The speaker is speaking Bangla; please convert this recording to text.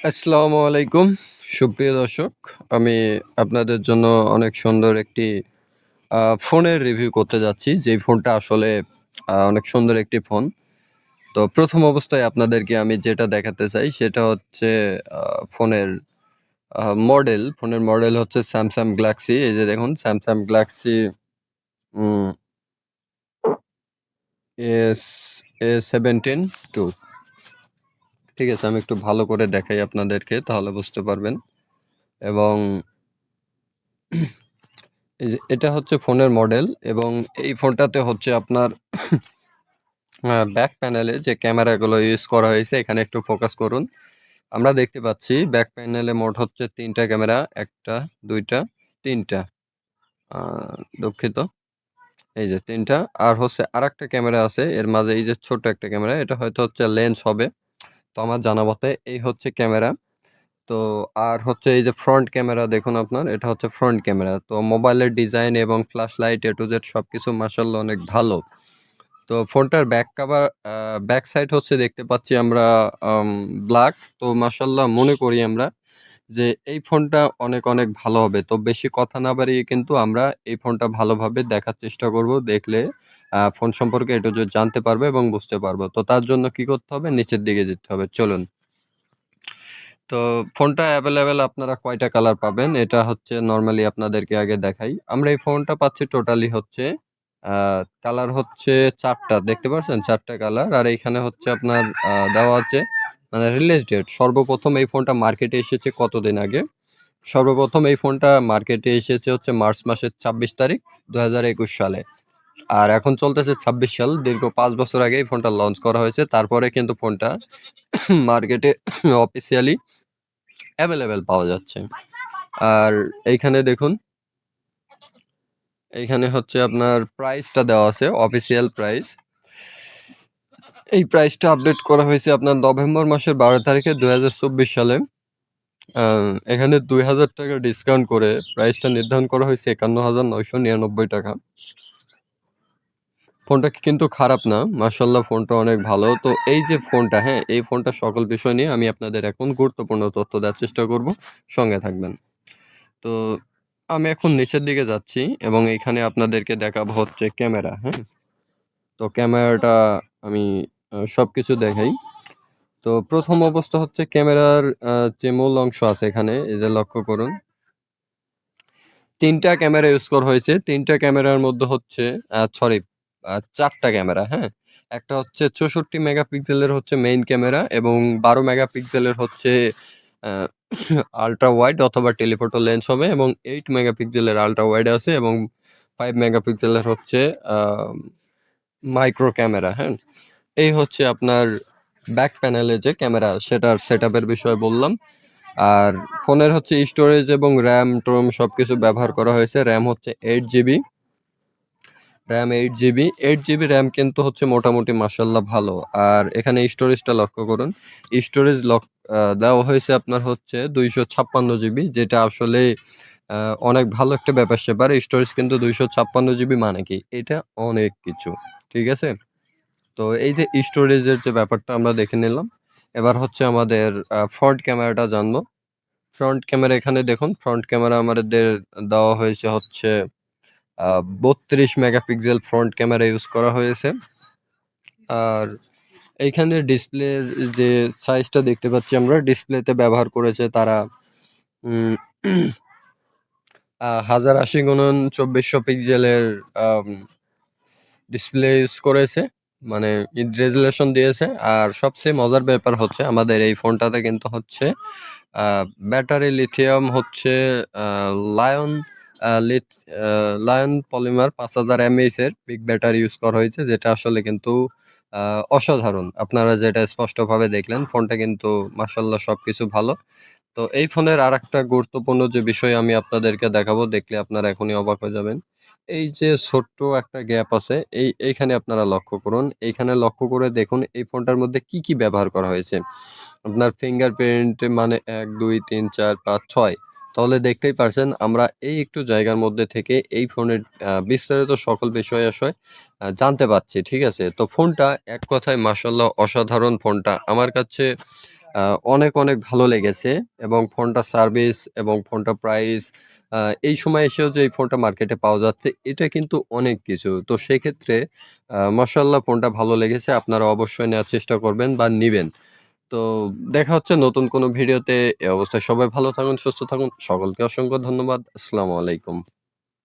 আসসালামু আলাইকুম সুপ্রিয় দর্শক। আমি আপনাদের জন্য অনেক সুন্দর একটি ফোনের রিভিউ করতে যাচ্ছি। যেই ফোনটা আসলে অনেক সুন্দর একটি ফোন। তো প্রথম অবস্থায় আপনাদেরকে আমি যেটা দেখাতে চাই সেটা হচ্ছে আ ফোনের ফোনের মডেল হচ্ছে Samsung Galaxy। এই যে দেখুন Samsung Galaxy উম এস A17 II। ঠিক আছে? আমি একটু ভালো করে দেখাই আপনাদেরকে, তাহলে বুঝতে পারবেন। এবং এই যে এটা হচ্ছে ফোনের মডেল, এবং এই ফোনটাতে হচ্ছে আপনার ব্যাক প্যানেলে যে ক্যামেরাগুলো ইউজ করা হয়েছে, এখানে একটু ফোকাস করুন। আমরা দেখতে পাচ্ছি ব্যাক প্যানেলে মোট হচ্ছে ৩ টা ক্যামেরা। ১ টা, ২ টা, ৩ টা। আ দুঃখিত। এই যে ৩ টা। আর হচ্ছে আরেকটা ক্যামেরা আছে এর মাঝে, এই যে ছোট্ট একটা ক্যামেরা। এটা হয়তো হচ্ছে লেন্স হবে। তো আমার জানা মতে এই হচ্ছে ক্যামেরা। তো আর হচ্ছে এই যে ফ্রন্ট ক্যামেরা দেখুন আপনার, এটা হচ্ছে ফ্রন্ট ক্যামেরা। তো মোবাইলের ডিজাইন এবং flash light A to Z সবকিছু মাশাআল্লাহ অনেক ভালো। তো ফোনটার ব্যাক কভার ব্যাক সাইড হচ্ছে দেখতে পাচ্ছি আমরা আম ব্লাক। তো মাশাআল্লাহ মনে করি আমরা যে এই ফোনটা অনেক, অনেক ভালো হবে। তো বেশি কথা না বাড়িয়ে কিন্তু আমরা এই ফোনটা ভালোভাবে দেখার চেষ্টা করব। দেখলে ফোন সম্পর্কে A to Z জানতে পারবো এবং বুঝতে পারবো। তো তার জন্য কি করতে হবে? নিচের দিকে যেতে হবে। চলুন। তো ফোনটা এভেইলেবল আপনারা কয়টা কালার পাবেন? এটা হচ্ছে নরমালি আপনাদেরকে আগে দেখাই। আমরা এই ফোনটা পাচ্ছি টোটালি হচ্ছে আ কালার হচ্ছে ৪ টা। দেখতে পাচ্ছেন? ৪ টা কালার। আর এইখানে হচ্ছে আপনার দেওয়া আছে মানে রিলিজ ডেট। সর্বপ্রথম এই ফোনটা মার্কেটে এসেছে কতদিন আগে? সর্বপ্রথম এই ফোনটা মার্কেটে এসেছে হচ্ছে মার্চ মাসের ২৬ তারিখ ২০২১ সালে। আর এখন চলতেছে ২৬ সাল। দীর্ঘ ৫ বছর আগে এই ফোনটা লঞ্চ করা হয়েছে। তারপরে কিন্তু ফোনটা মার্কেটে অফিসিয়ালি এভেইলেবল পাওয়া যাচ্ছে। আর এইখানে দেখুন, এইখানে হচ্ছে আপনার প্রাইসটা দেওয়া আছে, অফিসিয়াল প্রাইস। এই প্রাইসটা আপডেট করা হয়েছে আপনার নভেম্বর মাসের ১২ তারিখে ২০২৪ সালে। আ এখানে ৳২,০০০ ডিসকাউন্ট করে প্রাইসটা নির্ধারণ করা হয়েছে ৳৫১,৯৯৯ ফোনটা কিন্তু খারাপ না। মাশাআল্লাহ ফোনটা অনেক ভালো। তো এই যে ফোনটা, হ্যাঁ? এই ফোনটার সকল বিষয় নিয়ে আমি আপনাদের এখন গুরুত্বপূর্ণ তথ্য দেওয়ার চেষ্টা করব। সঙ্গে থাকবেন। তো আমি এখন নিচের দিকে যাচ্ছি এবং এইখানে আপনাদেরকে দেখাবো হচ্ছে ক্যামেরা, হ্যাঁ? তো ক্যামেরাটা আমি সবকিছু দেখাই। তো ১ম অবস্থা হচ্ছে ক্যামেরার যে মূল অংশ আছে এখানে, এই যে লক্ষ্য করুন। ৩ টা ক্যামেরা ইউজ করা হয়েছে। ৩ টা ক্যামেরার মধ্যে হচ্ছে সরি ৪ টা ক্যামেরা, হ্যাঁ? একটা হচ্ছে ৬৪ মেগাপিক্সেলের হচ্ছে মেইন ক্যামেরা, এবং ১২ মেগাপিক্সেলের হচ্ছে আ আল্ট্রা ওয়াইড অথবা টেলিফোটো লেন্স হবে, এবং ৮ মেগাপিক্সেলের আল্ট্রা ওয়াইড আছে, এবং ৫ মেগাপিক্সেলের হচ্ছে আ মাইক্রো ক্যামেরা, হ্যাঁ? এই হচ্ছে আপনার ব্যাক প্যানেলে যে ক্যামেরা, সেটার সেটআপের বিষয়ে বললাম। আর ফোনের হচ্ছে স্টোরেজ এবং র‍্যাম-টম সবকিছু ব্যবহার করা হয়েছে। র‍্যাম হচ্ছে ৮ GB. RAM ৮ GB. ৮ GB RAM কিন্তু হচ্ছে মোটামুটি মাশাআল্লাহ ভালো। আর এখানে স্টোরেজটা লক্ষ্য করুন। স্টোরেজ দেওয়া হয়েছে আপনার হচ্ছে ২৫৬ জিবি, যেটা আসলে আ অনেক ভালো একটা ব্যাপার-স্যাপার। স্টোরেজ কিন্তু ২৫৬ জিবি মানে কি? এটা অনেক কিছু। ঠিক আছে? তো এই যে স্টোরেজের যে ব্যাপারটা আমরা দেখে নিলাম। এবার হচ্ছে আমাদের ফ্রন্ট ক্যামেরাটা জানবো। ফ্রন্ট ক্যামেরা এখানে দেখুন, ফ্রন্ট ক্যামেরা আমাদের দেওয়া হয়েছে হচ্ছে আ ৩২ মেগাপিক্সেল ফ্রন্ট ক্যামেরা ইউজ করা হয়েছে। আর এইখানে ডিসপ্লের যে সাইজটা দেখতে পাচ্ছি আমরা, ডিসপ্লেতে ব্যবহার করেছে তারা উম ১০৮০ x ২৪০০ আম ডিসপ্লে ইউজ করেছে। মানে রেজোলিউশন দিয়েছে। আর সবচেয়ে মজার ব্যাপার হচ্ছে আমাদের এই ফোনটাতে কিন্তু হচ্ছে আ ব্যাটারি লিথিয়াম হচ্ছে uh ion uh lith uh ion polymer ৫০০০ mAh এর বিগ ব্যাটারি ইউজ করা হয়েছে, যেটা আসলে কিন্তু আ অসাধারণ। আপনারা যেটা স্পষ্টভাবে দেখলেন, ফোনটা কিন্তু মাশাআল্লাহ সবকিছু ভালো। তো এই ফোনের আরেকটা গুরুত্বপূর্ণ যে বিষয় আমি আপনাদেরকে দেখাবো, দেখলে আপনারা এখনই অবাক হয়ে যাবেন। এই যে ছোট্ট একটা গ্যাপ আছে, এইখানে আপনারা লক্ষ্য করুন। এইখানে লক্ষ্য করে দেখুন এই ফোনটার মধ্যে কি, কি ব্যবহার করা হয়েছে। আপনার ফিঙ্গারপ্রিন্ট মানে ১, ২, ৩, ৪, ৫, ৬। তাহলে দেখতেই পারছেন আমরা এই একটু জায়গার মধ্যে থেকে এই ফোনের বিস্তারিত সকল বিষয়-আশয় জানতে পারছি। ঠিক আছে? তো ফোনটা এক কথায় মাশাআল্লাহ অসাধারণ ফোনটা। আমার কাছে আ অনেক ভালো লেগেছে এবং ফোনটার সার্ভিস এবং ফোনটার প্রাইস আ এই সময় এসেও যে এই ফোনটা মার্কেটে পাওয়া যাচ্ছে এটা কিন্তু অনেক কিছু। তো সেক্ষেত্রে মাশাআল্লাহ ফোনটা ভালো লেগেছে। আপনারা অবশ্যই নেওয়ার চেষ্টা করবেন বা নিবেন। তো দেখা হচ্ছে নতুন কোনো ভিডিওতে। এ অবস্থায় সবাই ভালো থাকুন, সুস্থ থাকুন। সকলকে অসংখ্য ধন্যবাদ। আসসালামু আলাইকুম।